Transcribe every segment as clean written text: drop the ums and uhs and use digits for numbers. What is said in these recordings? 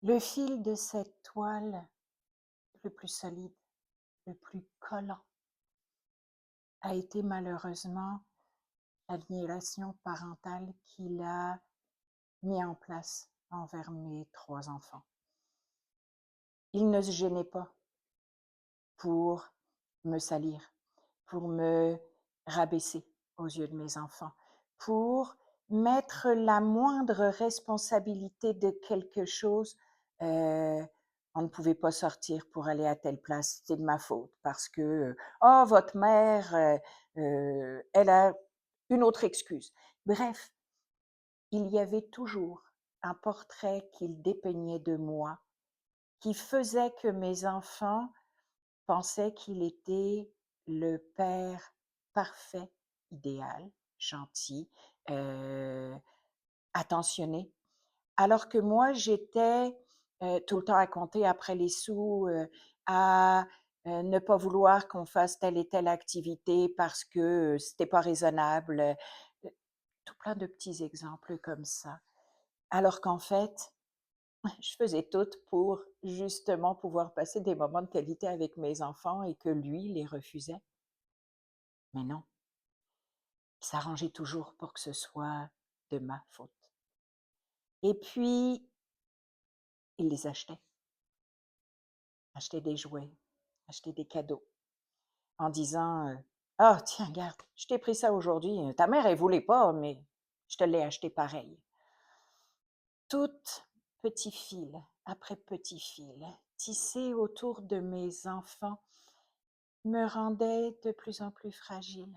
Le fil de cette toile, le plus solide, le plus collant, a été malheureusement l'admiration parentale qu'il a mis en place envers mes 3 enfants. Il ne se gênait pas pour me salir, pour me rabaisser aux yeux de mes enfants, pour mettre la moindre responsabilité de quelque chose. On ne pouvait pas sortir pour aller à telle place, c'était de ma faute parce que oh votre mère, elle a une autre excuse. Bref, il y avait toujours un portrait qu'il dépeignait de moi qui faisait que mes enfants pensaient qu'il était le père parfait, idéal, gentil, heu, attentionné. Alors que moi, j'étais, tout le temps à compter après les sous, à, ne pas vouloir qu'on fasse telle et telle activité parce que, c'était pas raisonnable, tout plein de petits exemples comme ça. Alors qu'en fait, je faisais tout pour justement pouvoir passer des moments de qualité avec mes enfants et que lui les refusait. Mais non, il s'arrangeait toujours pour que ce soit de ma faute. Et puis, il les achetait des jouets, achetait des cadeaux, en disant ah, tiens, regarde, je t'ai pris ça aujourd'hui. Ta mère, elle voulait pas, mais je te l'ai acheté pareil. Tout petit fil après petit fil, tissé autour de mes enfants, me rendait de plus en plus fragile.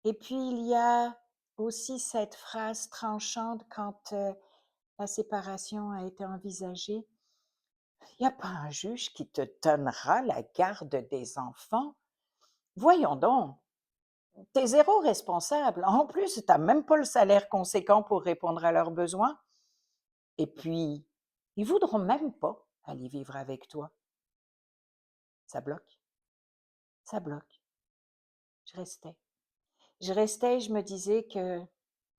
Et puis, il y a aussi cette phrase tranchante quand la séparation a été envisagée. Il n'y a pas un juge qui te donnera la garde des enfants. Voyons donc, t'es zéro responsable. En plus, tu n'as même pas le salaire conséquent pour répondre à leurs besoins. Et puis, ils voudront même pas aller vivre avec toi. Ça bloque, ça bloque. Je restais. Je restais, je me disais que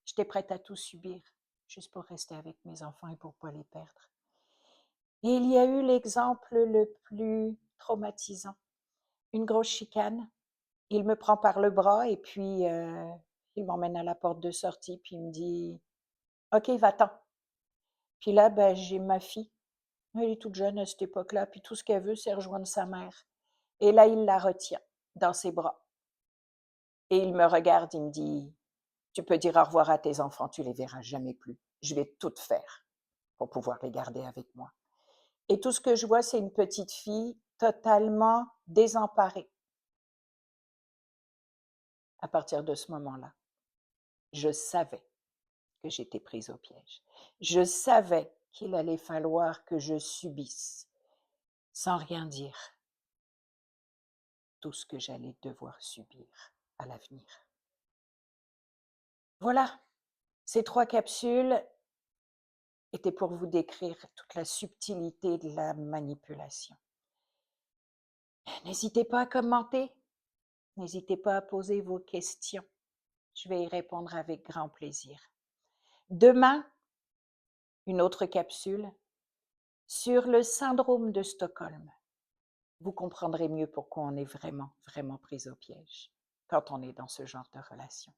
j'étais prête à tout subir, juste pour rester avec mes enfants et pour pas les perdre. Et il y a eu l'exemple le plus traumatisant. Une grosse chicane. Il me prend par le bras et puis il m'emmène à la porte de sortie, puis il me dit OK, va-t'en. Puis là, ben, j'ai ma fille. Elle est toute jeune à cette époque-là, puis tout ce qu'elle veut, c'est rejoindre sa mère. Et là, il la retient dans ses bras. Et il me regarde, il me dit tu peux dire au revoir à tes enfants, tu les verras jamais plus. Je vais tout faire pour pouvoir les garder avec moi. Et tout ce que je vois, c'est une petite fille totalement désemparée. À partir de ce moment-là, je savais que j'étais prise au piège. Je savais qu'il allait falloir que je subisse, sans rien dire, tout ce que j'allais devoir subir à l'avenir. Voilà, ces 3 capsules étaient pour vous décrire toute la subtilité de la manipulation. N'hésitez pas à commenter, n'hésitez pas à poser vos questions. Je vais y répondre avec grand plaisir. Demain, une autre capsule sur le syndrome de Stockholm. Vous comprendrez mieux pourquoi on est vraiment, vraiment pris au piège quand on est dans ce genre de relation.